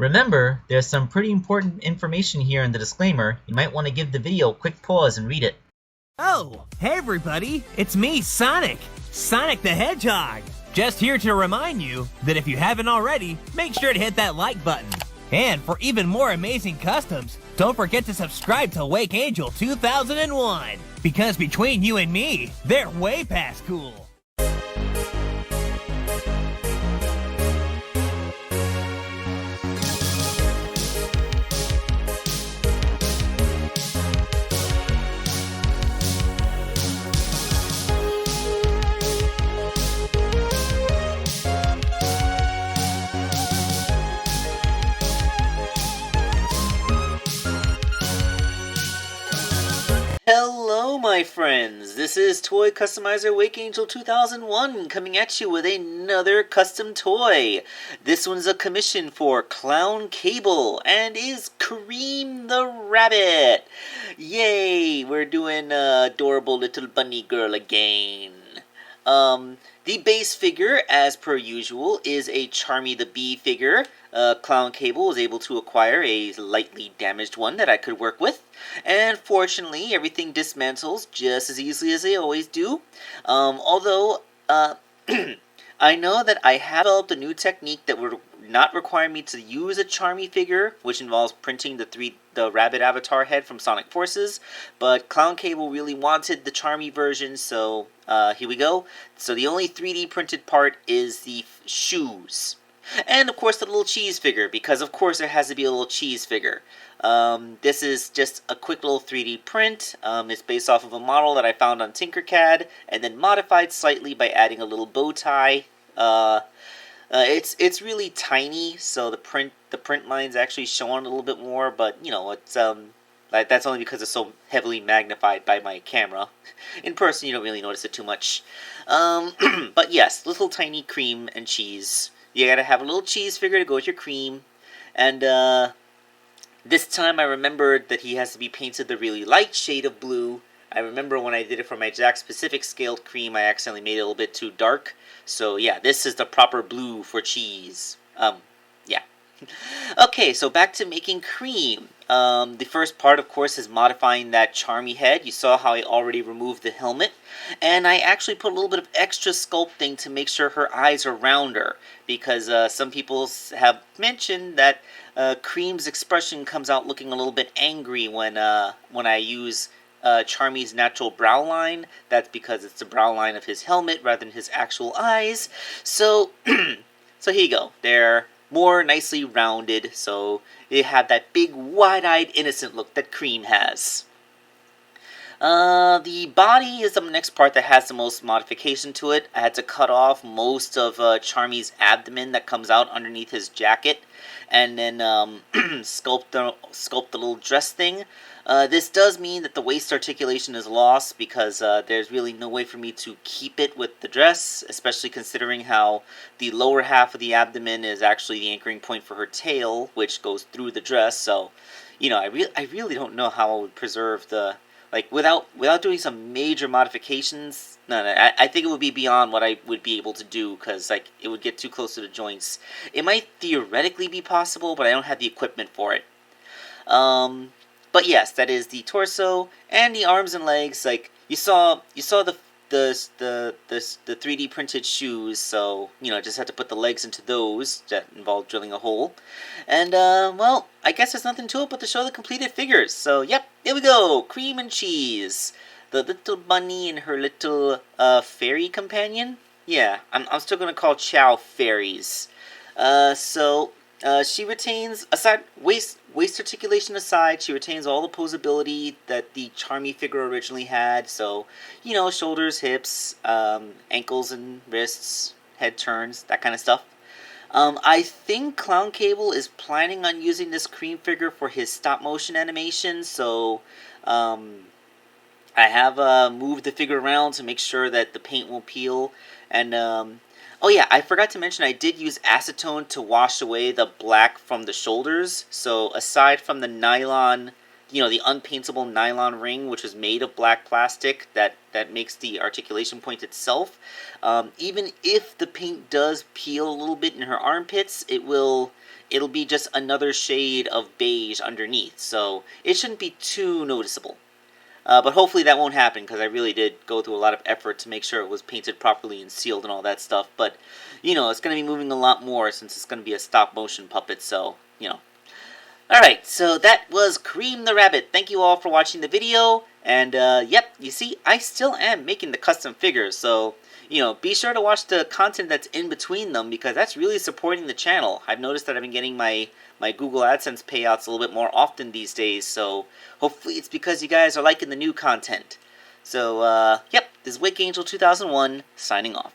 Remember, there's some pretty important information here in the disclaimer. You might want to give the video a quick pause and read it. Oh, hey everybody, it's me, Sonic! Sonic the Hedgehog! Just here to remind you that if you haven't already, make sure to hit that like button. And for even more amazing customs, don't forget to subscribe to Wake Angel 2001, because between you and me, they're way past cool. Hello, my friends. This is Toy Customizer Wake Angel 2001 coming at you with another custom toy. This one's a commission for Clown Cable and is Cream the Rabbit. Yay! We're doing adorable little bunny girl again. The base figure, as per usual, is a Charmy the Bee figure. Clown Cable was able to acquire a lightly damaged one that I could work with. And fortunately, everything dismantles just as easily as they always do. Although, I know that I have developed a new technique that would not require me to use a Charmy figure, which involves printing the rabbit avatar head from Sonic Forces, but Clown Cable really wanted the Charmy version, so here we go. So the only 3D printed part is the shoes. And of course the little cheese figure, because of course there has to be a little cheese figure. This is just a quick little 3D print. It's based off of a model that I found on Tinkercad, and then modified slightly by adding a little bow tie. It's really tiny, so the print line's actually showing a little bit more, but you know, it's like that's only because it's so heavily magnified by my camera. In person, you don't really notice it too much. But yes, little tiny cream and cheese. You gotta have a little cheese figure to go with your cream, and this time I remembered that he has to be painted the really light shade of blue. I remember when I did it for my Jakks Pacific scaled cream, I accidentally made it a little bit too dark. So yeah, this is the proper blue for cheese. Yeah. Okay, so back to making cream. The first part, of course, is modifying that Charmy head. You saw how I already removed the helmet. And I actually put a little bit of extra sculpting to make sure her eyes are rounder. Because some people have mentioned that Cream's expression comes out looking a little bit angry when I use Charmy's natural brow line. That's because it's the brow line of his helmet rather than his actual eyes. So, so here you go. They're more nicely rounded, so they have that big, wide-eyed, innocent look that Cream has. The body is the next part that has the most modification to it. I had to cut off most of Charmy's abdomen that comes out underneath his jacket, and then sculpt the little dress thing. This does mean that the waist articulation is lost because there's really no way for me to keep it with the dress, especially considering how the lower half of the abdomen is actually the anchoring point for her tail, which goes through the dress. So, you know, I really don't know how I would preserve the, like, without doing some major modifications. No, I think it would be beyond what I would be able to do, because like it would get too close to the joints. It might theoretically be possible, but I don't have the equipment for it. But yes, that is the torso and the arms and legs. Like you saw the 3D printed shoes. So you know, I just had to put the legs into those. That involved drilling a hole. And well, I guess there's nothing to it but to show the completed figures. So yep, here we go. Cream and cheese. The little bunny and her little fairy companion. Yeah, I'm still gonna call Chow fairies. She retains, aside waist articulation aside, she retains all the posability that the Charmy figure originally had. So, you know, shoulders, hips, ankles and wrists, head turns, that kind of stuff. I think Clown Cable is planning on using this Cream figure for his stop motion animation. So, I have moved the figure around to make sure that the paint won't peel. And oh yeah, I forgot to mention I did use acetone to wash away the black from the shoulders. So aside from the nylon, you know, the unpaintable nylon ring, which was made of black plastic that makes the articulation point itself, even if the paint does peel a little bit in her armpits, it will it'll be just another shade of beige underneath, so it shouldn't be too noticeable. But hopefully that won't happen, because I really did go through a lot of effort to make sure it was painted properly and sealed and all that stuff. But, it's going to be moving a lot more since it's going to be a stop-motion puppet, so, Alright, so that was Kareem the Rabbit. Thank you all for watching the video. And, yep, you see, I still am making the custom figures, so, be sure to watch the content that's in between them, because that's really supporting the channel. I've noticed that I've been getting my Google AdSense payouts a little bit more often these days, so hopefully it's because you guys are liking the new content. So, yep, this is Wake Angel 2001, signing off.